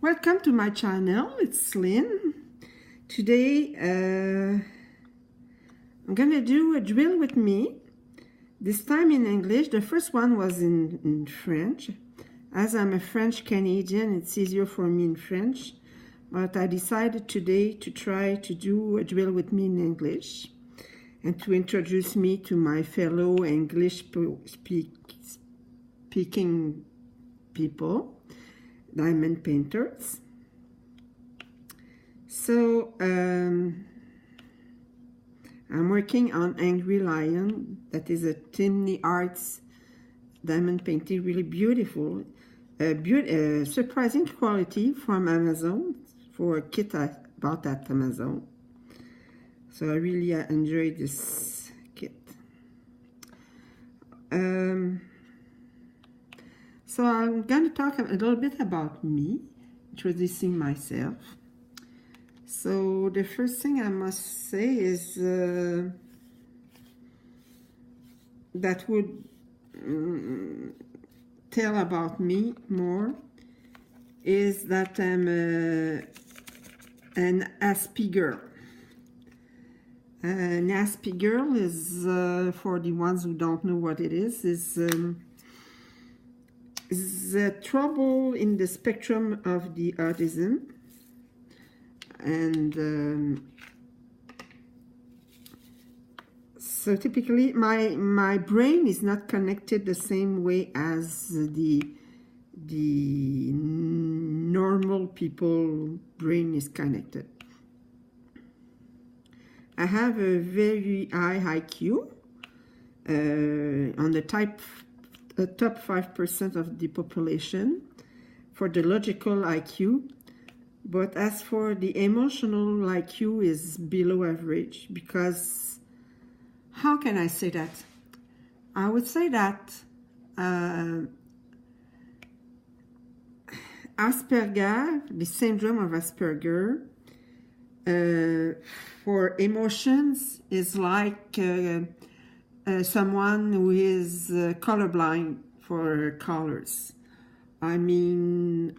Welcome to my channel. It's Lynn. Today I'm gonna do a drill with me, this time in English. The first one was in French. As I'm a French Canadian, it's easier for me in French, but I decided today to try to do a drill with me in English and to introduce me to my fellow English speaking people, diamond painters. So I'm working on Angry Lion. That is a Timney Arts diamond painting, really beautiful, surprising quality from Amazon, for a kit I bought at Amazon. So I really enjoyed this kit. So I'm going to talk a little bit about me, introducing myself. So the first thing I must say is that would tell about me more is that I'm an Aspie girl. An Aspie girl is, for the ones who don't know what it is the trouble in the spectrum of the autism, and so typically my brain is not connected the same way as the normal people brain is connected. I have a very high IQ, on the top 5% of the population for the logical IQ, but as for the emotional IQ is below average. Because how can I say that? I would say that Asperger, the syndrome of Asperger, for emotions is like someone who is colorblind for colors. I mean,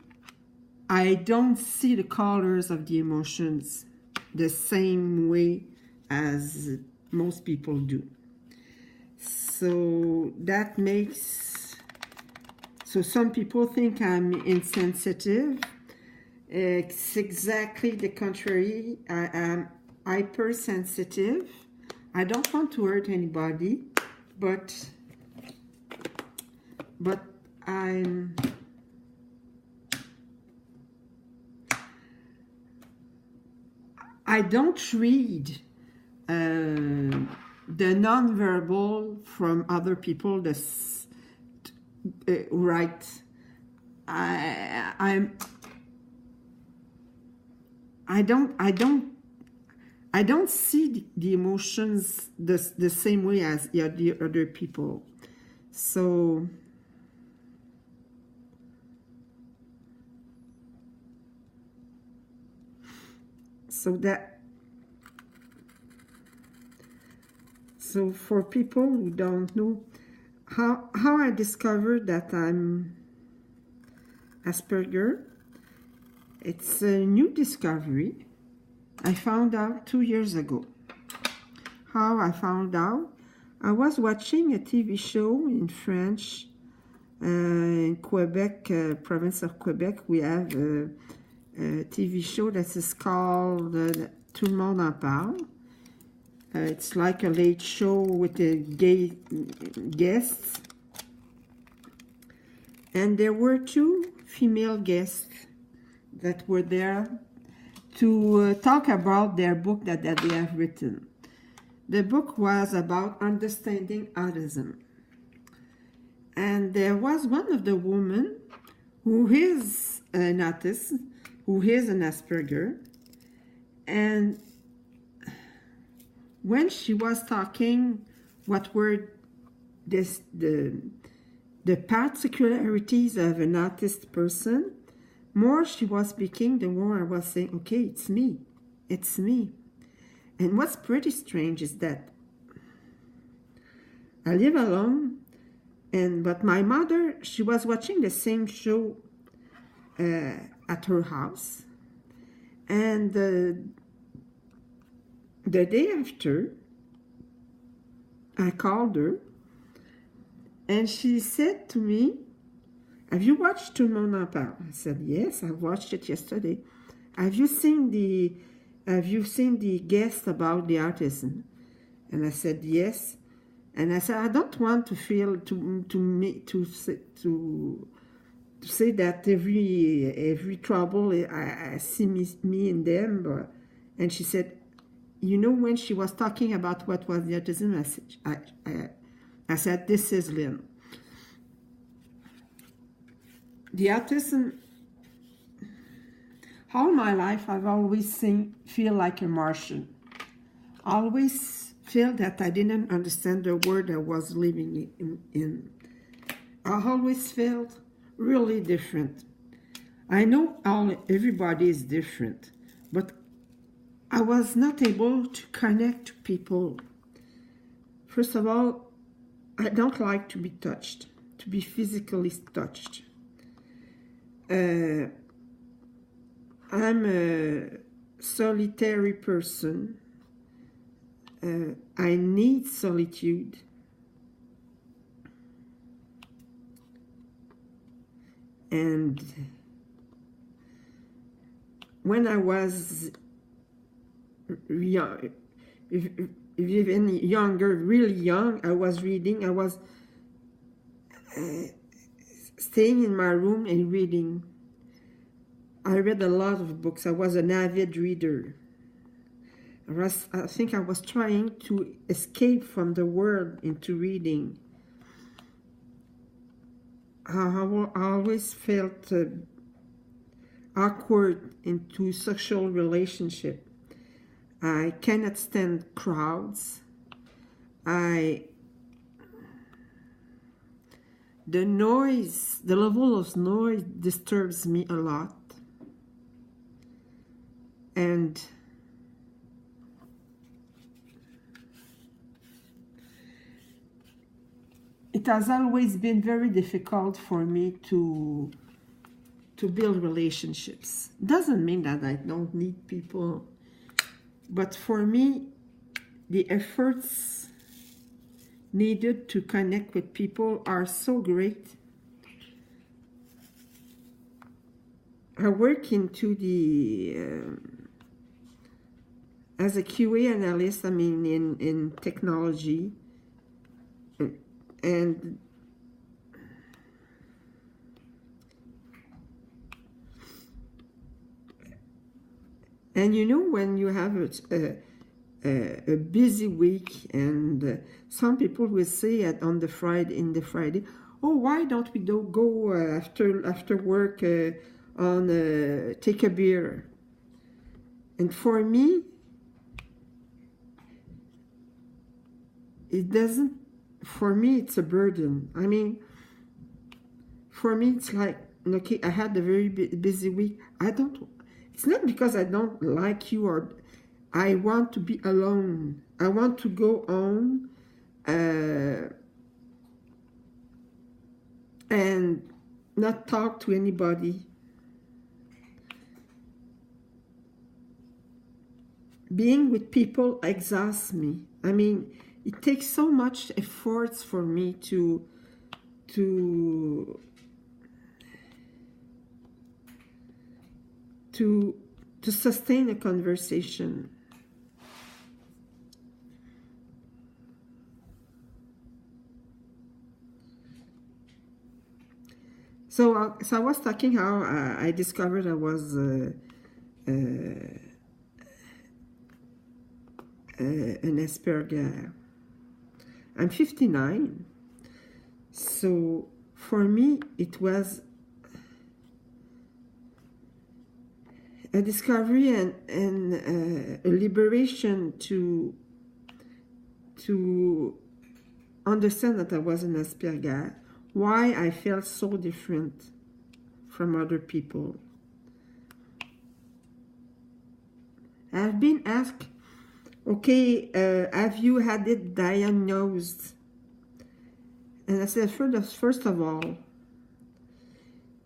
I don't see the colors of the emotions the same way as most people do. So that makes, so some people think I'm insensitive. It's exactly the contrary. I am hypersensitive. I don't want to hurt anybody, but I don't read the nonverbal from other people. Right. I don't see the emotions the same way as the other people. So for people who don't know how I discovered that I'm Asperger, it's a new discovery. I found out 2 years ago. How I found out? I was watching a TV show in French in Quebec, province of Quebec. We have a TV show that is called Tout le monde en parle. It's like a late show with the gay guests. And there were 2 female guests that were there to talk about their book that they have written. The book was about understanding autism. And there was one of the women who is an autist, who is an Asperger. And when she was talking what were the particularities of an autist person, more she was speaking, the more I was saying, okay, it's me. It's me. And what's pretty strange is that I live alone, but my mother, she was watching the same show at her house. And the day after, I called her, and she said to me, "Have you watched Tout le monde en parle?" I said, "Yes, I watched it yesterday." Have you seen the guest about the autism?" And I said, "Yes." And I said, "I don't want to feel to say that every trouble I see me in them." And she said, when she was talking about what was the autism message, I said, "This is Lynn." The autism, all my life, I've always feel like a Martian. Always feel that I didn't understand the world I was living in. I always felt really different. I know everybody is different, but I was not able to connect to people. First of all, I don't like to be touched, to be physically touched. I'm a solitary person. I need solitude. And when I was young, even younger, really young, I was reading. I was staying in my room and reading. I read a lot of books. I was an avid reader. I think I was trying to escape from the world into reading. I always felt awkward into social relationship. I cannot stand crowds. The level of noise disturbs me a lot. And it has always been very difficult for me to build relationships. Doesn't mean that I don't need people, but for me, the efforts needed to connect with people are so great. I work into as a QA analyst, in technology, and when you have a busy week, and some people will say in the Friday, "Oh, why don't we go after work take a beer?" And for me, for me, it's a burden. For me, it's like, okay, I had a very busy week. It's not because I don't like you, or I want to be alone. I want to go home and not talk to anybody. Being with people exhausts me. It takes so much effort for me to sustain a conversation. So I was talking how I discovered I was an Asperger. I'm 59, so for me it was a discovery and a liberation to understand that I was an Asperger, why I felt so different from other people. I've been asked, "Okay, have you had it diagnosed?" And I said, first of all,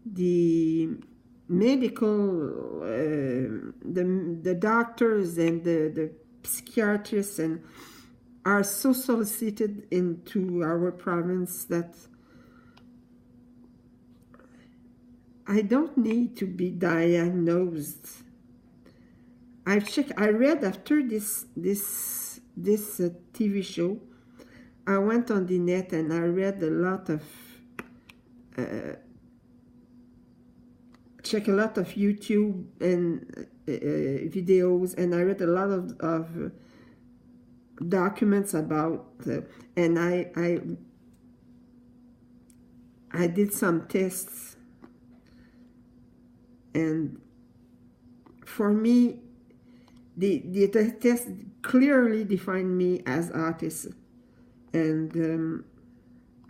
the medical, the doctors and the psychiatrists and are so solicited into our province that I don't need to be diagnosed. I've checked. I read after this TV show. I went on the net and I read a lot of check a lot of YouTube and videos, and I read a lot of documents about and I did some tests, and for me the test clearly defined me as autism. And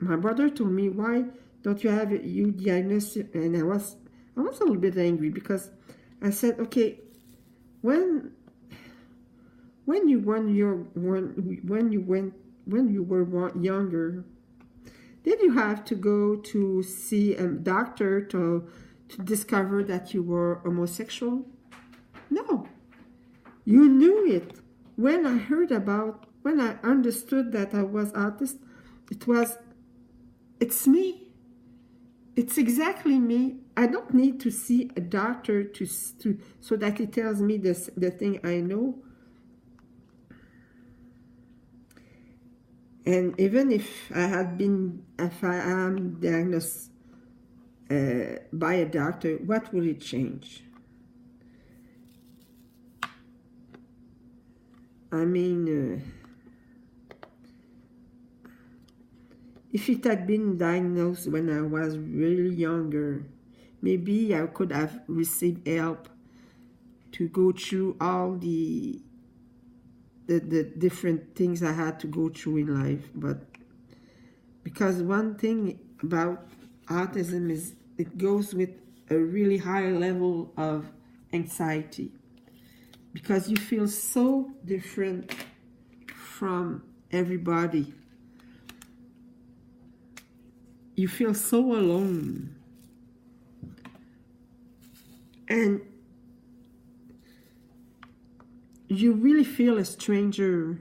my brother told me, why don't you have you diagnosed? And I was a little bit angry, because I said, okay, when you were younger, did you have to go to see a doctor to discover that you were homosexual? No, you knew it. When I understood that I was autist, it's me. It's exactly me. I don't need to see a doctor so that he tells me the thing I know. And even if I am diagnosed by a doctor, what will it change? I mean, if it had been diagnosed when I was really younger, maybe I could have received help to go through all the different things I had to go through in life. But because one thing about autism is it goes with a really high level of anxiety, because you feel so different from everybody. You feel so alone. And you really feel a stranger.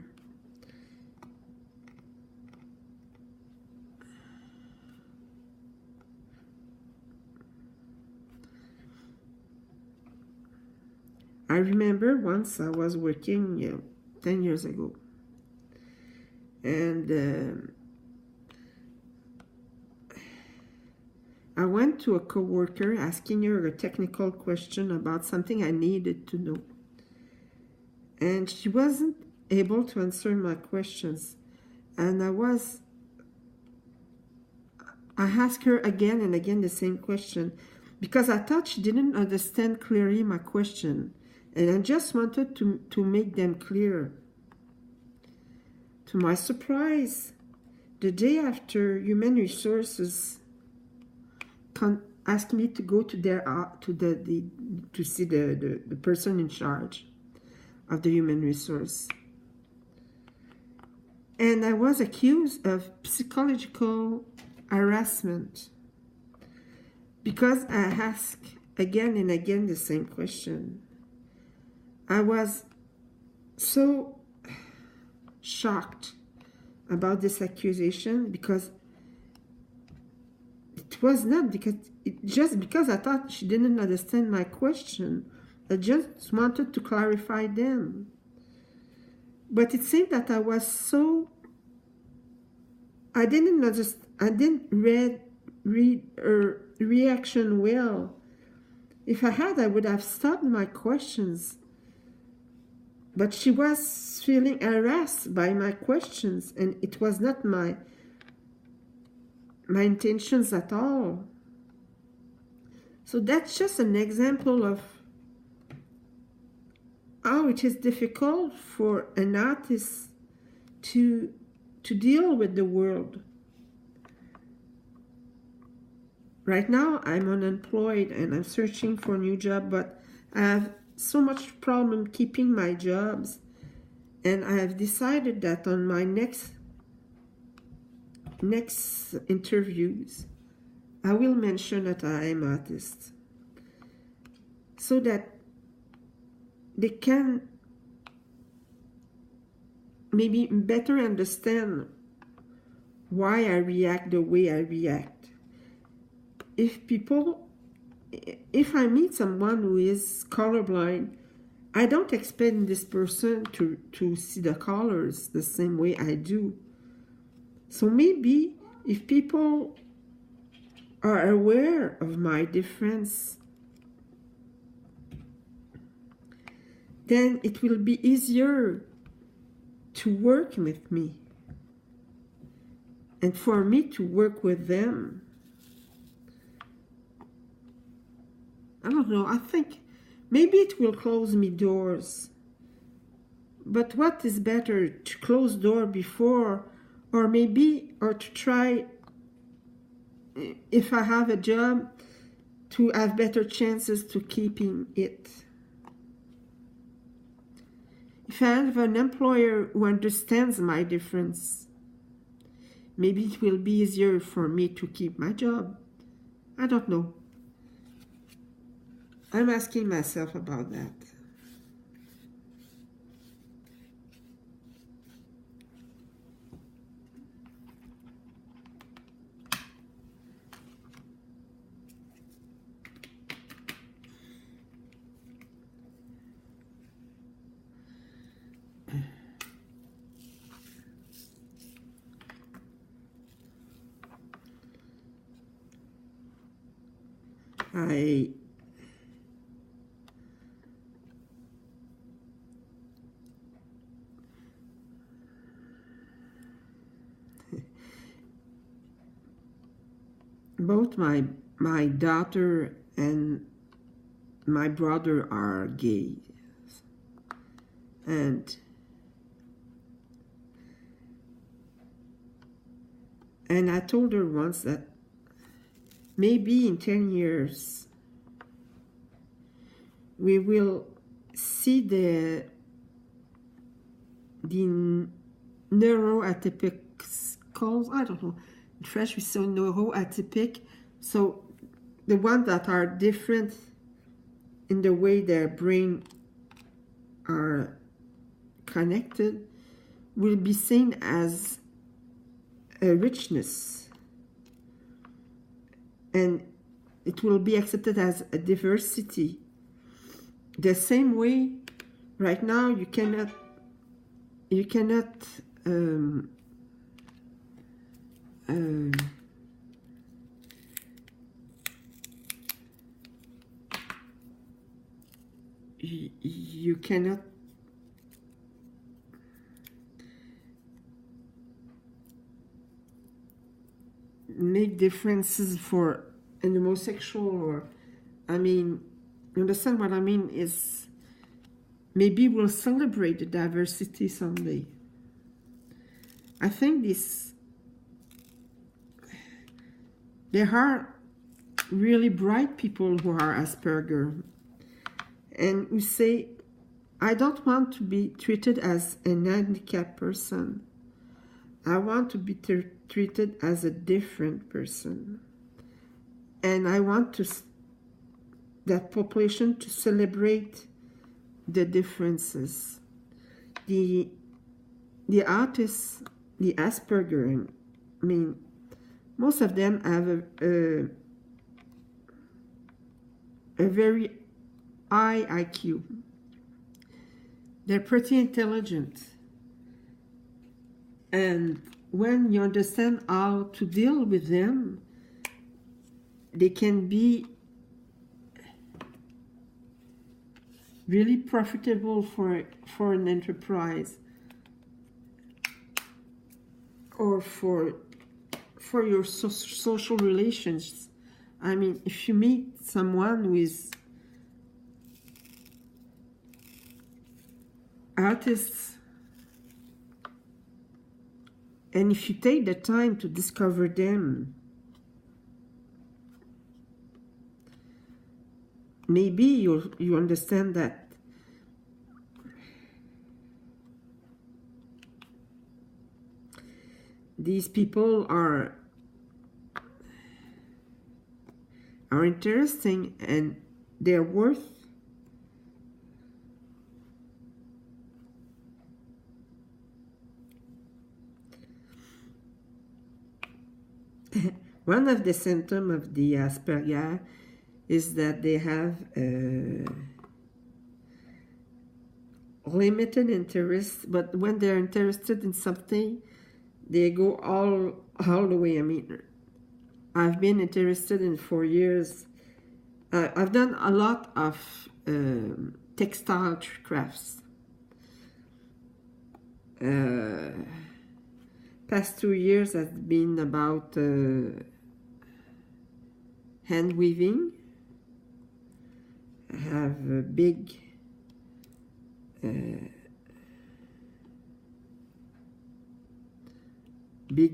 I remember once I was working 10 years ago, and I went to a coworker asking her a technical question about something I needed to know. And she wasn't able to answer my questions. And I asked her again and again the same question, because I thought she didn't understand clearly my question. And I just wanted to make them clear. To my surprise, the day after, Human Resources asked me to go to to see the person in charge of the human resource. And I was accused of psychological harassment because I asked again and again the same question. I was so shocked about this accusation, because it was not just because I thought she didn't understand my question. I just wanted to clarify them. But it seemed that I was so... I didn't read her reaction well. If I had, I would have stopped my questions. But she was feeling harassed by my questions, and it was not my intentions at all. So that's just an example of how it is difficult for an artist to deal with the world. Right now, I'm unemployed and I'm searching for a new job, but I have so much problem keeping my jobs, and I have decided that on my next interviews, I will mention that I am artist. so that they can maybe better understand why I react the way I react. If I meet someone who is colorblind, I don't expect this person to see the colors the same way I do. So maybe if people are aware of my difference, then it will be easier to work with me and for me to work with them. I don't know, I think maybe it will close me doors. But what is better, to close door before, or to try, if I have a job, to have better chances to keeping it. If I have an employer who understands my difference, maybe it will be easier for me to keep my job. I don't know. I'm asking myself about that. Both my daughter and my brother are gay, and I told her once that maybe in 10 years we will see the neuroatypicals, I don't know, in French we say neuroatypic, so the ones that are different in the way their brain are connected will be seen as a richness, and it will be accepted as a diversity. The same way right now you cannot you cannot make differences for an homosexual, or I mean, you understand what I mean? Is maybe we'll celebrate the diversity someday. I think there are really bright people who are Asperger and who say, I don't want to be treated as an handicapped person. I want to be treated as a different person. And I want that population to celebrate the differences. The artists, the Asperger, I mean, most of them have a very high IQ. They're pretty intelligent. And when you understand how to deal with them, they can be really profitable for an enterprise, or for your social relations. I mean, if you meet someone who is artists, and if you take the time to discover them, maybe you understand that these people are interesting and they're worth One of the symptoms of the Asperger is that they have limited interest, but when they're interested in something, they go all the way. I mean, I've been interested in for years. I've done a lot of textile crafts. Past 2 years has been about hand weaving. I have a big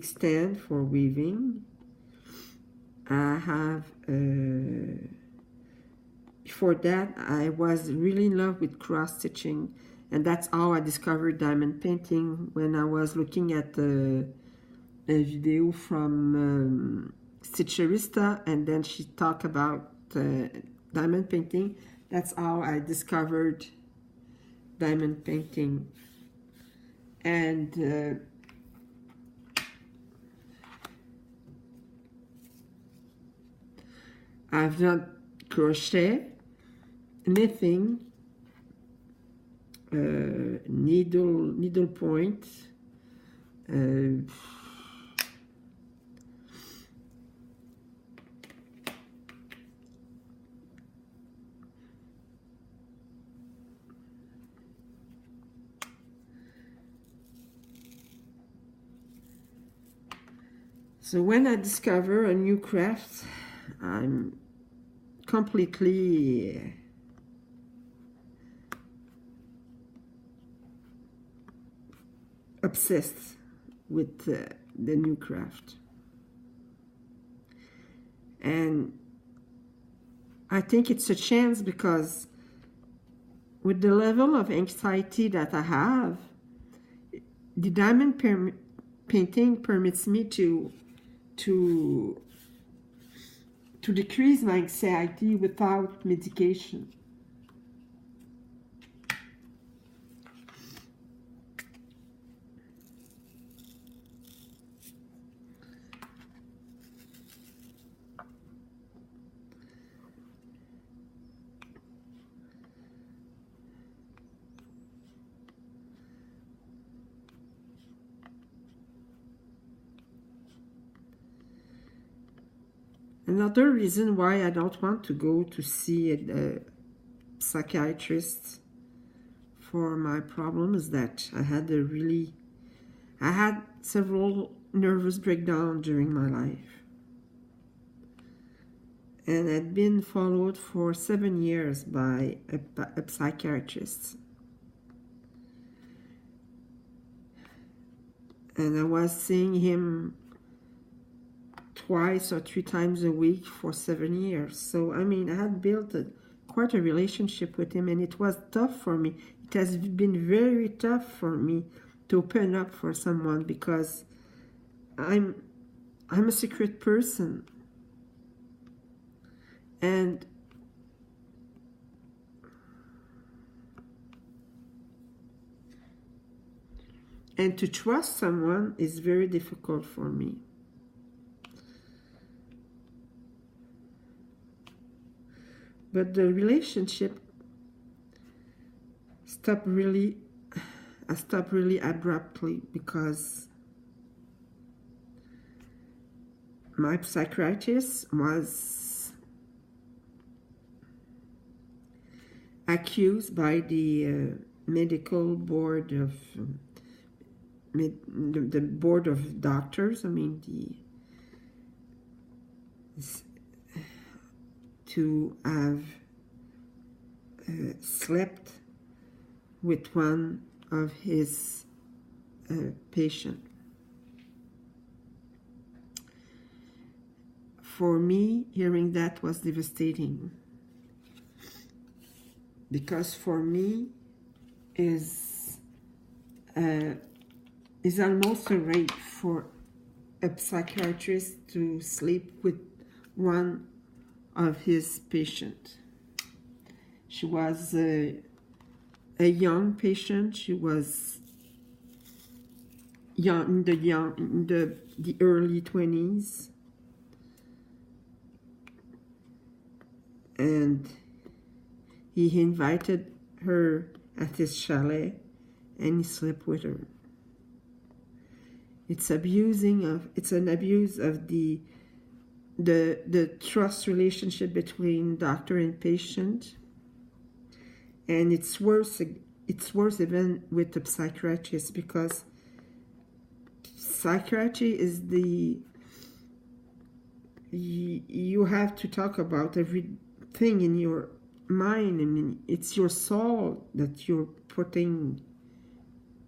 stand for weaving. I have before that I was really in love with cross stitching, and that's how I discovered diamond painting, when I was looking at a video from Stitcherista, and then she talked about diamond painting. That's how I discovered diamond painting. And I've done crochet, knitting, needle point, so when I discover a new craft, I'm completely obsessed with the new craft. And I think it's a chance, because with the level of anxiety that I have, the diamond painting permits me to decrease my anxiety without medication. Another reason why I don't want to go to see a psychiatrist for my problem is that I had several nervous breakdowns during my life. And I'd been followed for 7 years by a psychiatrist. And I was seeing him twice or 3 times a week for 7 years. So, I mean, I had built quite a relationship with him, and it was tough for me. It has been very tough for me to open up for someone, because I'm a secret person. And to trust someone is very difficult for me. But the relationship stopped really abruptly, because my psychiatrist was accused by the medical board of the board of doctors. I mean, to have slept with one of his patients. For me, hearing that was devastating, because for me is almost a rape for a psychiatrist to sleep with one of his patients. She was a young patient. She was young, in the early 20s, and he invited her at his chalet, and he slept with her. It's an abuse of the trust relationship between doctor and patient, and it's worse even with the psychiatrist, because psychiatry is you have to talk about everything in your mind. I mean, it's your soul that you're putting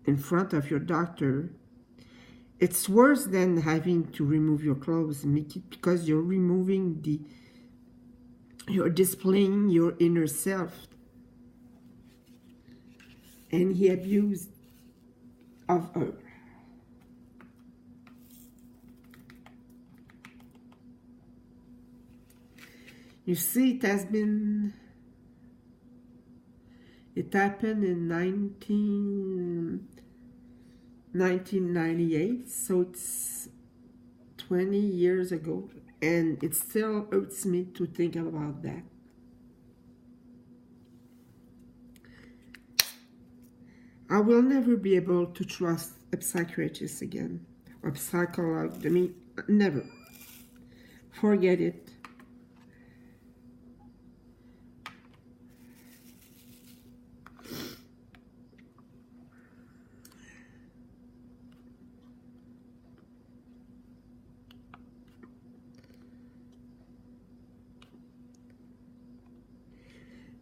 in front of your doctor. It's worse than having to remove your clothes, because you're you're displaying your inner self. And he abused of her. You see, it happened in 1998, so it's 20 years ago, and it still hurts me to think about that. I will never be able to trust a psychiatrist again, or psychologist. I mean, never. Forget it.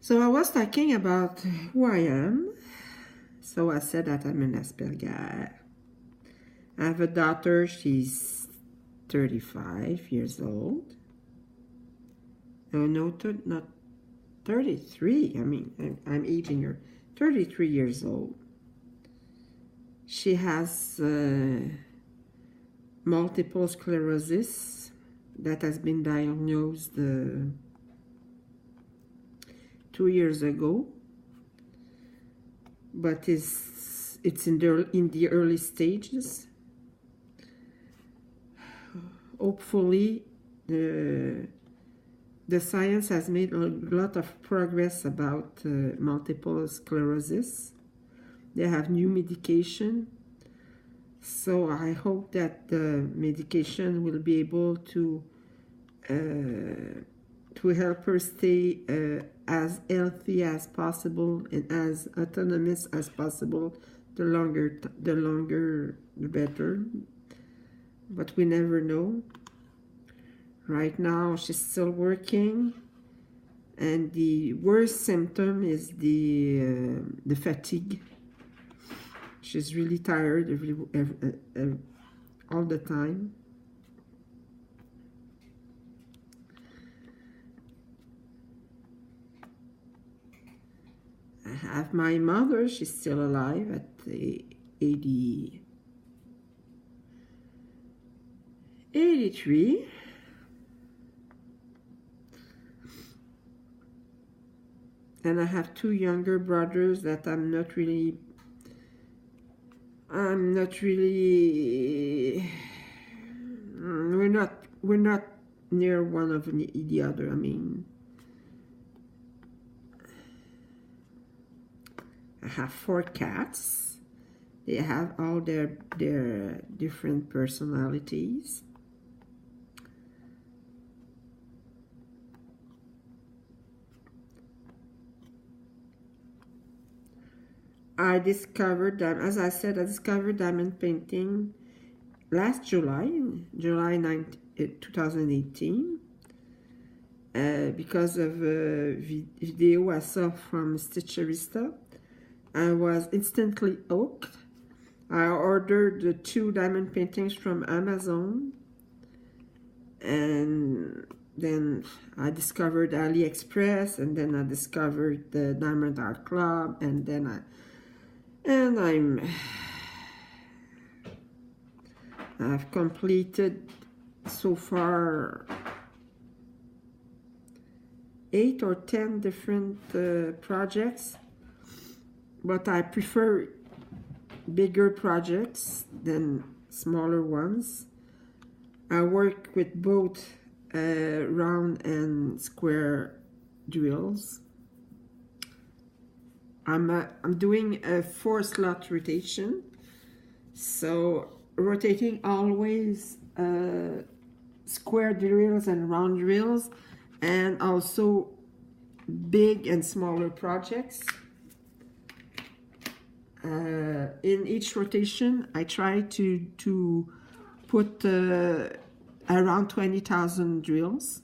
So I was talking about who I am. So I said that I'm an Asperger. I have a daughter, she's 35 years old. Oh no, not 33. I mean, I'm aging her. 33 years old. She has multiple sclerosis that has been diagnosed 2 years ago, but it's in the early stages. Hopefully, the science has made a lot of progress about multiple sclerosis. They have new medication, so I hope that the medication will be able to help her stay as healthy as possible and as autonomous as possible. The longer the better, but we never know. Right now she's still working, and the worst symptom is the fatigue. She's really tired all the time. I have my mother, she's still alive at 83. And I have two younger brothers that we're not near one of the other. I mean, I have 4 cats. They have all their different personalities. I discovered that, as I said, I discovered diamond painting last July 2018, because of a video I saw from Stitcherista. I was instantly hooked. I ordered the 2 diamond paintings from Amazon, and then I discovered AliExpress, and then I discovered the Diamond Art Club, and then I've completed so far 8 or 10 different projects, but I prefer bigger projects than smaller ones. I work with both round and square drills. I'm doing a 4-slot rotation, so rotating always square drills and round drills, and also big and smaller projects. In each rotation, I try to put around 20,000 drills.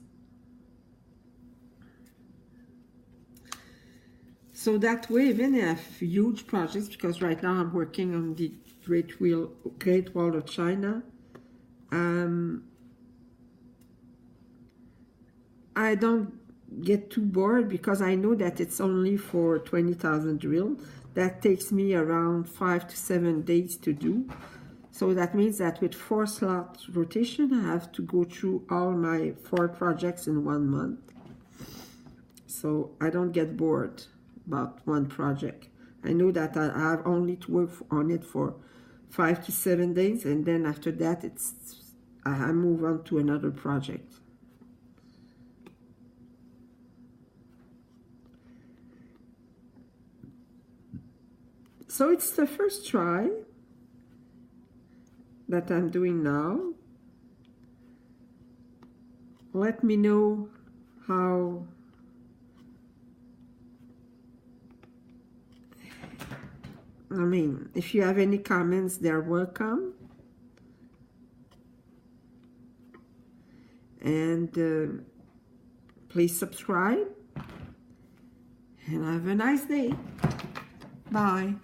So that way, even if I have huge projects, because right now I'm working on the Great Wall of China, I don't get too bored because I know that it's only for 20,000 drill. That takes me around 5 to 7 days to do. So that means that with 4-slot rotation, I have to go through all my 4 projects in 1 month. So I don't get bored about one project. I know that I have only to work on it for 5 to 7 days, and then after that I move on to another project. So it's the first try that I'm doing now. Let me know how if you have any comments, they're welcome. And please subscribe. And have a nice day. Bye.